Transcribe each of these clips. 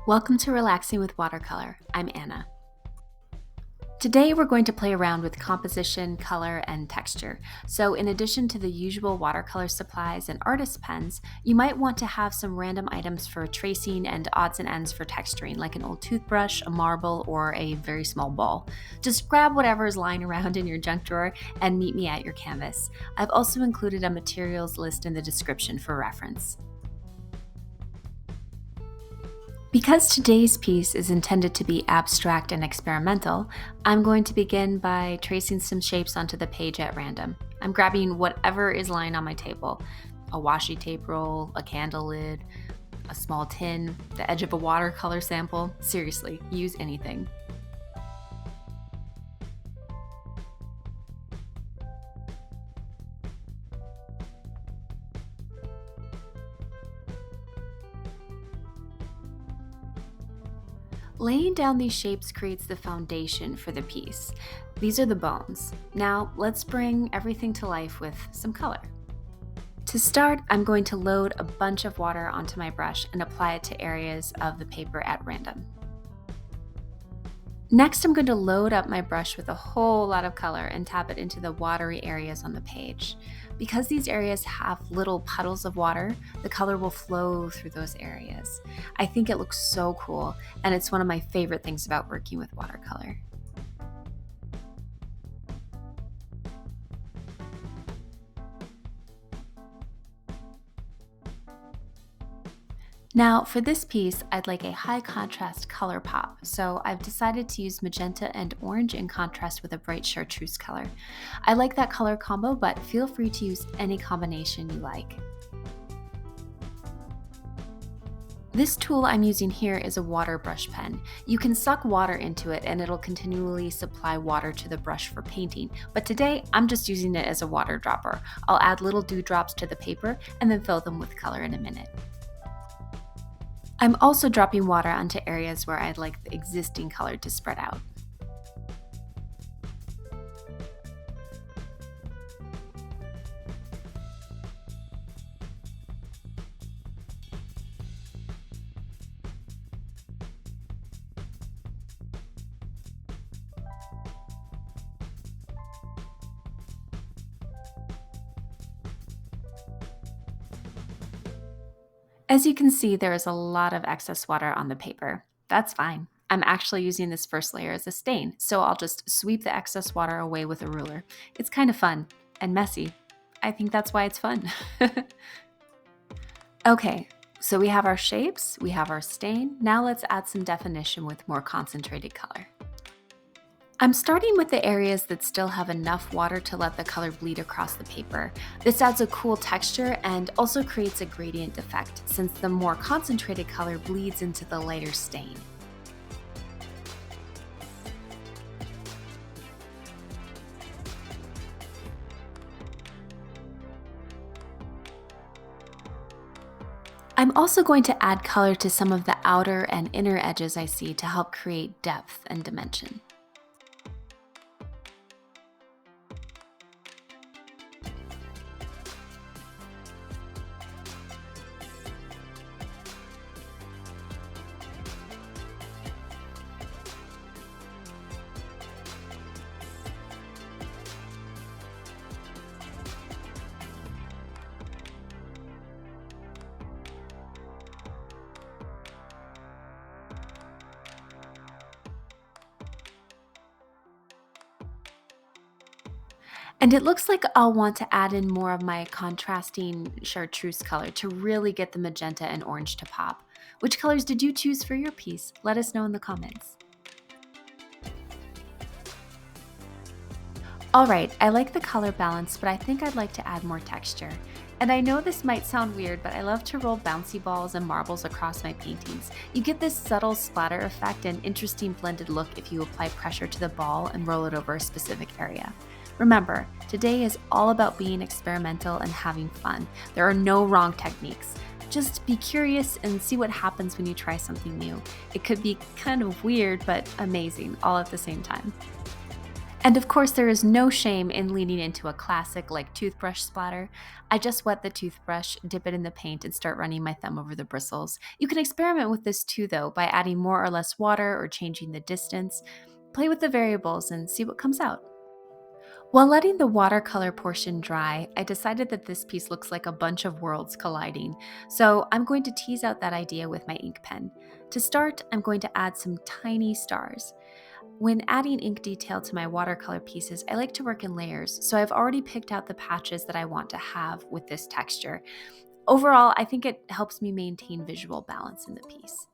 Welcome to Relaxing with Watercolor. I'm Anna. Today we're going to play around with composition, color, and texture. So in addition to the usual watercolor supplies and artist pens, you might want to have some random items for tracing and odds and ends for texturing, like an old toothbrush, a marble, or a very small ball. Just grab whatever is lying around in your junk drawer and meet me at your canvas. I've also included a materials list in the description for reference. Because today's piece is intended to be abstract and experimental, I'm going to begin by tracing some shapes onto the page at random. I'm grabbing whatever is lying on my table: a washi tape roll, a candle lid, a small tin, the edge of a watercolor sample. Seriously, use anything. Laying down these shapes creates the foundation for the piece. These are the bones. Now let's bring everything to life with some color. To start, I'm going to load a bunch of water onto my brush and apply it to areas of the paper at random. Next, I'm going to load up my brush with a whole lot of color and tap it into the watery areas on the page. Because these areas have little puddles of water, the color will flow through those areas. I think it looks so cool, and it's one of my favorite things about working with watercolor. Now for this piece, I'd like a high contrast color pop, so I've decided to use magenta and orange in contrast with a bright chartreuse color. I like that color combo, but feel free to use any combination you like. This tool I'm using here is a water brush pen. You can suck water into it and it'll continually supply water to the brush for painting, but today I'm just using it as a water dropper. I'll add little dewdrops to the paper and then fill them with color in a minute. I'm also dropping water onto areas where I'd like the existing color to spread out. As you can see, there is a lot of excess water on the paper. That's fine. I'm actually using this first layer as a stain, so I'll just sweep the excess water away with a ruler. It's kind of fun and messy. I think that's why it's fun. Okay, so we have our shapes, we have our stain. Now let's add some definition with more concentrated color. I'm starting with the areas that still have enough water to let the color bleed across the paper. This adds a cool texture and also creates a gradient effect, since the more concentrated color bleeds into the lighter stain. I'm also going to add color to some of the outer and inner edges I see to help create depth and dimension. And it looks like I'll want to add in more of my contrasting chartreuse color to really get the magenta and orange to pop. Which colors did you choose for your piece? Let us know in the comments. Alright, I like the color balance, but I think I'd like to add more texture. And I know this might sound weird, but I love to roll bouncy balls and marbles across my paintings. You get this subtle splatter effect and interesting blended look if you apply pressure to the ball and roll it over a specific area. Remember, today is all about being experimental and having fun. There are no wrong techniques. Just be curious and see what happens when you try something new. It could be kind of weird, but amazing all at the same time. And of course, there is no shame in leaning into a classic like toothbrush splatter. I just wet the toothbrush, dip it in the paint, and start running my thumb over the bristles. You can experiment with this too, though, by adding more or less water or changing the distance. Play with the variables and see what comes out. While letting the watercolor portion dry, I decided that this piece looks like a bunch of worlds colliding, so I'm going to tease out that idea with my ink pen. To start, I'm going to add some tiny stars. When adding ink detail to my watercolor pieces, I like to work in layers, so I've already picked out the patches that I want to have with this texture. Overall, I think it helps me maintain visual balance in the piece.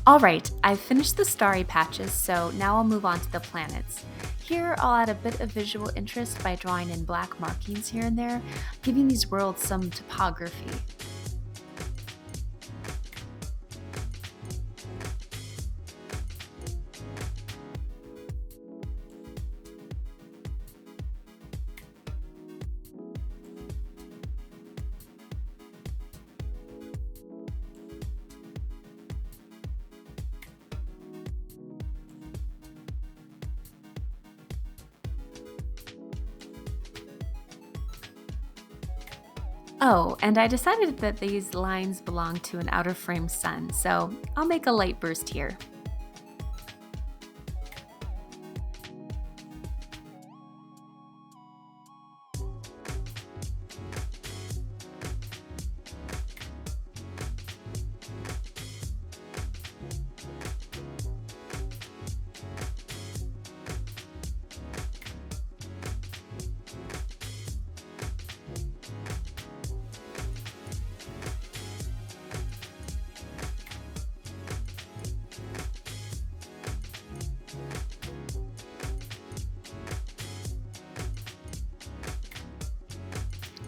Alright, I've finished the starry patches, so now I'll move on to the planets. Here, I'll add a bit of visual interest by drawing in black markings here and there, giving these worlds some topography. Oh, and I decided that these lines belong to an outer frame sun, so I'll make a light burst here.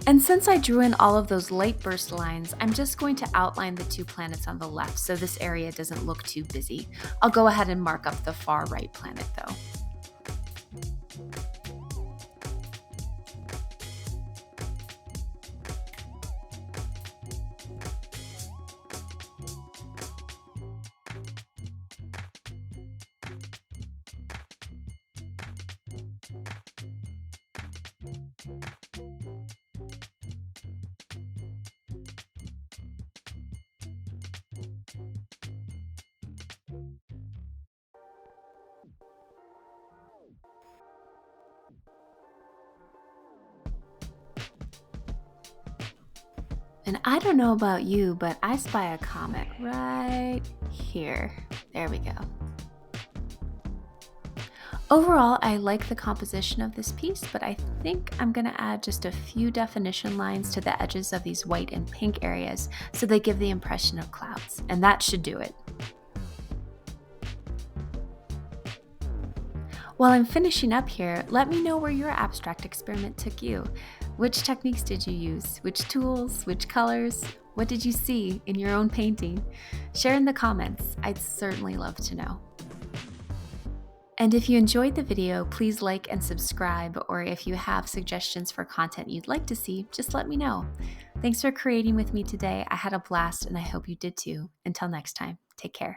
And since I drew in all of those light burst lines, I'm just going to outline the 2 planets on the left so this area doesn't look too busy. I'll go ahead and mark up the far right planet though. And I don't know about you, but I spy a comet right here. There we go. Overall, I like the composition of this piece, but I think I'm going to add just a few definition lines to the edges of these white and pink areas so they give the impression of clouds, and that should do it. While I'm finishing up here, let me know where your abstract experiment took you. Which techniques did you use? Which tools? Which colors? What did you see in your own painting? Share in the comments. I'd certainly love to know. And if you enjoyed the video, please like and subscribe, or if you have suggestions for content you'd like to see, just let me know. Thanks for creating with me today. I had a blast and I hope you did too. Until next time, take care.